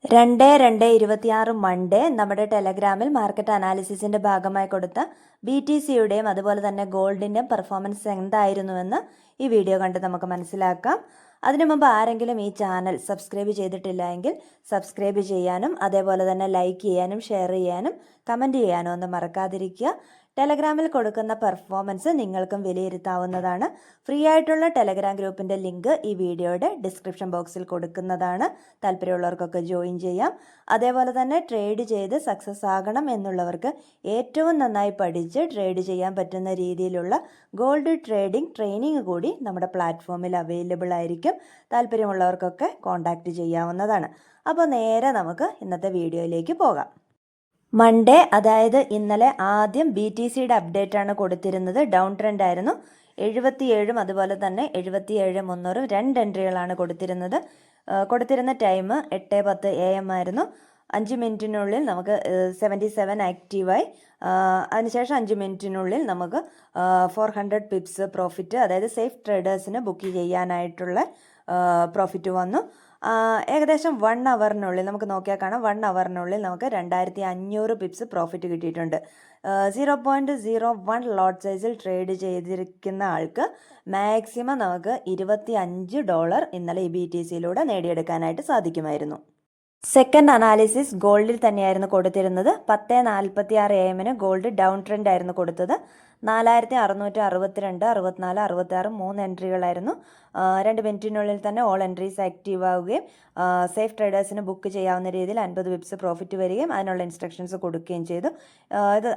2/2/26 Monday നമ്മുടെ ടെലഗ്രാമിൽ market അനാലിസിസിൻ്റെ ഭാഗമായി കൊടുത്ത BTCയുടെയും അതുപോലെ തന്നെ ഗോൾഡിൻ്റെയും പെർഫോമൻസ് എന്തായിരുന്നുവെന്ന് ഈ വീഡിയോ കണ്ട് നമുക്ക് മനസ്സിലാക്കാം. അതിനു മുമ്പ് ആരെങ്കിലും ഈ ചാനൽ സബ്സ്ക്രൈബ് ചെയ്തിട്ടില്ല എങ്കിൽ സബ്സ്ക്രൈബ് ചെയ്യാനും അതേപോലെ തന്നെ ലൈക്ക് ചെയ്യാനും ഷെയർ ചെയ്യാനും കമൻറ്റ് ചെയ്യാനും ഒന്നും മറക്കാതിരിക്കുക. ടെലഗ്രാമിൽ കൊടുക്കുന്ന പെർഫോമൻസ് നിങ്ങൾക്കും വിലയിരുത്താവുന്നതാണ്. ഫ്രീ ആയിട്ടുള്ള ടെലഗ്രാം ഗ്രൂപ്പിൻ്റെ ലിങ്ക് ഈ വീഡിയോയുടെ ഡിസ്ക്രിപ്ഷൻ ബോക്സിൽ കൊടുക്കുന്നതാണ്. താല്പര്യമുള്ളവർക്കൊക്കെ ജോയിൻ ചെയ്യാം. അതേപോലെ തന്നെ ട്രേഡ് ചെയ്ത് സക്സസ് ആകണം എന്നുള്ളവർക്ക് ഏറ്റവും നന്നായി പഠിച്ച് ട്രേഡ് ചെയ്യാൻ പറ്റുന്ന രീതിയിലുള്ള ഗോൾഡ് ട്രേഡിംഗ് ട്രെയിനിങ് കൂടി നമ്മുടെ പ്ലാറ്റ്ഫോമിൽ അവൈലബിൾ ആയിരിക്കും. താല്പര്യമുള്ളവർക്കൊക്കെ കോൺടാക്റ്റ് ചെയ്യാവുന്നതാണ്. അപ്പോൾ നേരെ നമുക്ക് ഇന്നത്തെ വീഡിയോയിലേക്ക് പോകാം. മൺഡേ അതായത് ഇന്നലെ ആദ്യം BTCയുടെ അപ്ഡേറ്റാണ് കൊടുത്തിരുന്നത്. ഡൗൺ ട്രെൻഡ് ആയിരുന്നു. 77 അതുപോലെ തന്നെ 77,300 രണ്ട് എൻട്രികളാണ് കൊടുത്തിരുന്നത്. കൊടുത്തിരുന്ന ടൈം 8:10 AM ആയിരുന്നു. 5 മിനിറ്റിനുള്ളിൽ നമുക്ക് 77 ആക്റ്റീവായി. അതിനുശേഷം 5 മിനിറ്റിനുള്ളിൽ നമുക്ക് 400 പിപ്സ് പ്രോഫിറ്റ്, അതായത് സേഫ് ട്രേഡേഴ്സിന് ബുക്ക് ചെയ്യാനായിട്ടുള്ള പ്രോഫിറ്റ് വന്നു. ഏകദേശം 1 അവറിനുള്ളിൽ നമുക്ക് നോക്കിയാൽ കാണാം. 1 അവറിനുള്ളിൽ നമുക്ക് 2500 പിപ്സ് പ്രോഫിറ്റ് കിട്ടിയിട്ടുണ്ട്. 0.01 ലോട്ട് സൈസിൽ ട്രേഡ് ചെയ്തിരിക്കുന്ന ആൾക്ക് മാക്സിമം നമുക്ക് $25 ഇന്നലെ ഈ BTCയിലൂടെ നേടിയെടുക്കാനായിട്ട് സാധിക്കുമായിരുന്നു. സെക്കൻഡ് അനാലിസിസ് ഗോൾഡിൽ തന്നെയായിരുന്നു കൊടുത്തിരുന്നത്. 10:46 AM ഗോൾഡ് ഡൗൺ ട്രെൻഡ് ആയിരുന്നു കൊടുത്തത്. 4662, 64, 66 3 എൻട്രികളായിരുന്നു. 2 മിനിറ്റിനുള്ളിൽ തന്നെ ഓൾ എൻട്രീസ് ആക്റ്റീവ് ആവുകയും സേഫ് ട്രേഡേഴ്സിന് ബുക്ക് ചെയ്യാവുന്ന രീതിയിൽ 50 പിപ്സ് പ്രോഫിറ്റ് വരികയും അതിനുള്ള ഇൻസ്ട്രക്ഷൻസ് കൊടുക്കുകയും ചെയ്തു.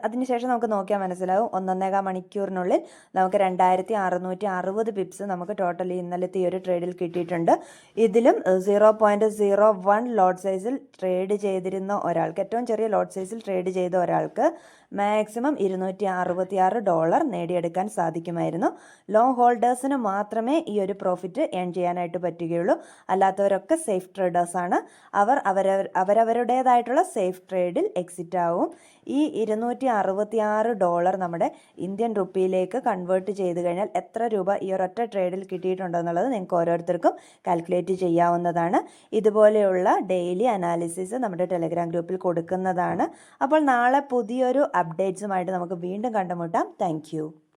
അതിനുശേഷം നമുക്ക് നോക്കിയാൽ മനസ്സിലാവും 1.5 മണിക്കൂറിനുള്ളിൽ നമുക്ക് 2660 പിപ്സ് നമുക്ക് ടോട്ടലി ഇന്നലത്തെ ഈ ഒരു ട്രേഡിൽ കിട്ടിയിട്ടുണ്ട്. ഇതിലും 0.01 ലോട്ട് സൈസിൽ ട്രേഡ് ചെയ്തിരുന്ന ഒരാൾക്ക്, ഏറ്റവും ചെറിയ ലോട്ട് സൈസിൽ ട്രേഡ് ചെയ്ത ഒരാൾക്ക് മാക്സിമം $266 നേടിയെടുക്കാൻ സാധിക്കുമായിരുന്നു. ലോങ് ഹോൾഡേഴ്സിന് മാത്രമേ ഈ ഒരു പ്രോഫിറ്റ് ഏൺ ചെയ്യാനായിട്ട് പറ്റുകയുള്ളൂ. അല്ലാത്തവരൊക്കെ സേഫ് ട്രേഡേഴ്സാണ്. അവരവരുടേതായിട്ടുള്ള സേഫ് ട്രേഡിൽ എക്സിറ്റ് ആവും. ഈ $266 നമ്മുടെ ഇന്ത്യൻ റുപ്പിയിലേക്ക് കൺവേർട്ട് ചെയ്ത് കഴിഞ്ഞാൽ എത്ര രൂപ ഈ ഒരൊറ്റ ട്രേഡിൽ കിട്ടിയിട്ടുണ്ടെന്നുള്ളത് നിങ്ങൾക്ക് ഓരോരുത്തർക്കും കാൽക്കുലേറ്റ് ചെയ്യാവുന്നതാണ്. ഇതുപോലെയുള്ള ഡെയിലി അനാലിസിസ് നമ്മുടെ ടെലഗ്രാം ഗ്രൂപ്പിൽ കൊടുക്കുന്നതാണ്. അപ്പോൾ നാളെ പുതിയൊരു അപ്ഡേറ്റ്സുമായിട്ട് നമുക്ക് വീണ്ടും കണ്ടുമുട്ടാം. താങ്ക്